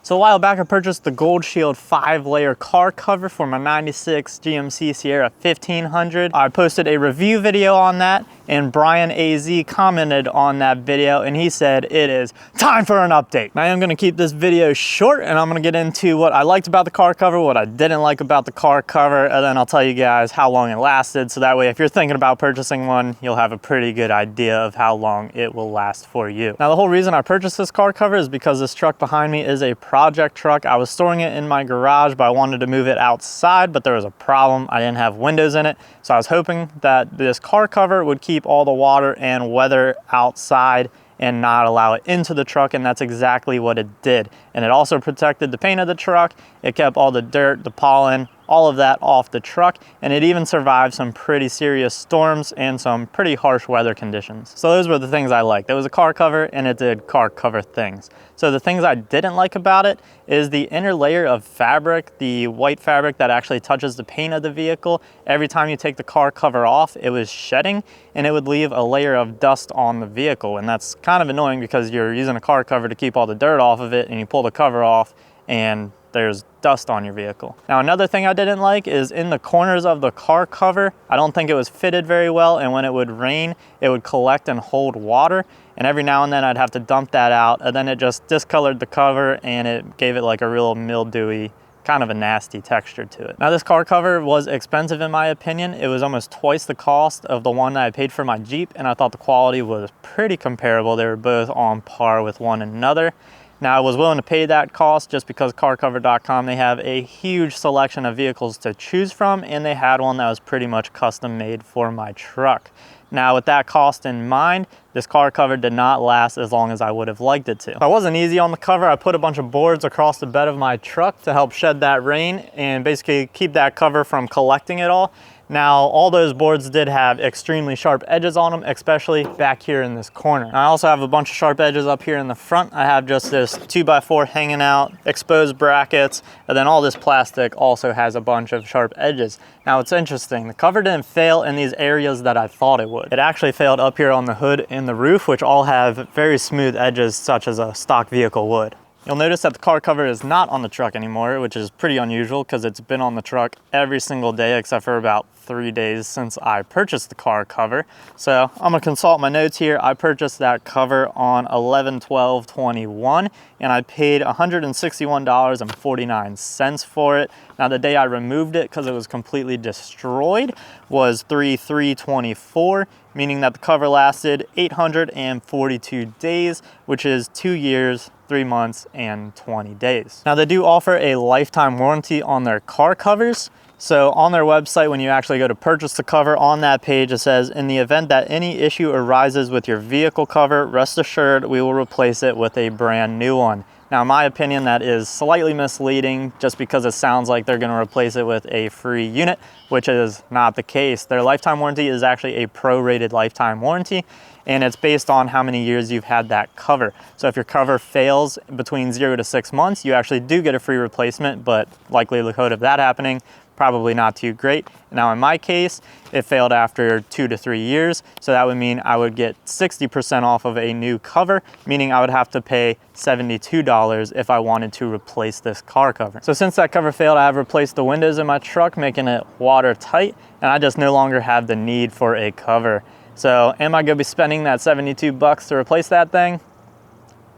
So a while back I purchased the Gold Shield 5-layer car cover for my 96 GMC Sierra 1500. I posted a review video on that and Brian AZ commented on that video and he said it is time for an update. I am going to keep this video short and I'm going to get into what I liked about the car cover, what I didn't like about the car cover, and then I'll tell you guys how long it lasted, so that way if you're thinking about purchasing one, you'll have a pretty good idea of how long it will last for you. Now the whole reason I purchased this car cover is because this truck behind me is a project truck. I was storing it in my garage, but I wanted to move it outside, but there was a problem. I didn't have windows in it. So I was hoping that this car cover would keep all the water and weather outside and not allow it into the truck, and that's exactly what it did. And it also protected the paint of the truck. It kept all the dirt, the pollen, all of that off the truck, and it even survived some pretty serious storms and some pretty harsh weather conditions. So those were the things I liked. It was a car cover and it did car cover things. So the things I didn't like about it is the inner layer of fabric, the white fabric that actually touches the paint of the vehicle. Every time you take the car cover off, it was shedding and it would leave a layer of dust on the vehicle. And that's kind of annoying because you're using a car cover to keep all the dirt off of it and you pull the cover off and there's dust on your vehicle. Now another thing I didn't like is in the corners of the car cover, I don't think it was fitted very well, and when it would rain, it would collect and hold water, and every now and then I'd have to dump that out, and then it just discolored the cover and it gave it like a real mildewy, kind of a nasty texture to it. Now this car cover was expensive in my opinion. It was almost twice the cost of the one that I paid for my Jeep, and I thought the quality was pretty comparable. They were both on par with one another. Now I was willing to pay that cost just because carcover.com, they have a huge selection of vehicles to choose from, and they had one that was pretty much custom made for my truck. Now with that cost in mind, this car cover did not last as long as I would have liked it to. I wasn't easy on the cover. I put a bunch of boards across the bed of my truck to help shed that rain and basically keep that cover from collecting it all. Now, all those boards did have extremely sharp edges on them, especially back here in this corner. I also have a bunch of sharp edges up here in the front. I have just this 2x4 hanging out, exposed brackets, and then all this plastic also has a bunch of sharp edges. Now, it's interesting. The cover didn't fail in these areas that I thought it would. It actually failed up here on the hood and the roof, which all have very smooth edges, such as a stock vehicle would. You'll notice that the car cover is not on the truck anymore, which is pretty unusual because it's been on the truck every single day except for about 3 days since I purchased the car cover. So I'm gonna consult my notes here. I purchased that cover on 11/12/21 and I paid $161.49 for it. Now the day I removed it because it was completely destroyed was 3/3/24, meaning that the cover lasted 842 days, which is 2 years, 3 months, and 20 days. Now they do offer a lifetime warranty on their car covers. So on their website, when you actually go to purchase the cover, on that page it says, in the event that any issue arises with your vehicle cover, rest assured we will replace it with a brand new one. Now in my opinion, that is slightly misleading just because it sounds like they're going to replace it with a free unit, which is not the case. Their lifetime warranty is actually a prorated lifetime warranty, and it's based on how many years you've had that cover. So if your cover fails between 0 to 6 months, you actually do get a free replacement, but likelihood of that happening, probably not too great. Now in my case, it failed after 2 to 3 years, so that would mean I would get 60% off of a new cover, meaning I would have to pay $72 if I wanted to replace this car cover. So since that cover failed, I have replaced the windows in my truck, making it watertight, and I just no longer have the need for a cover. So am I gonna be spending that 72 bucks to replace that thing?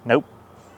Nope.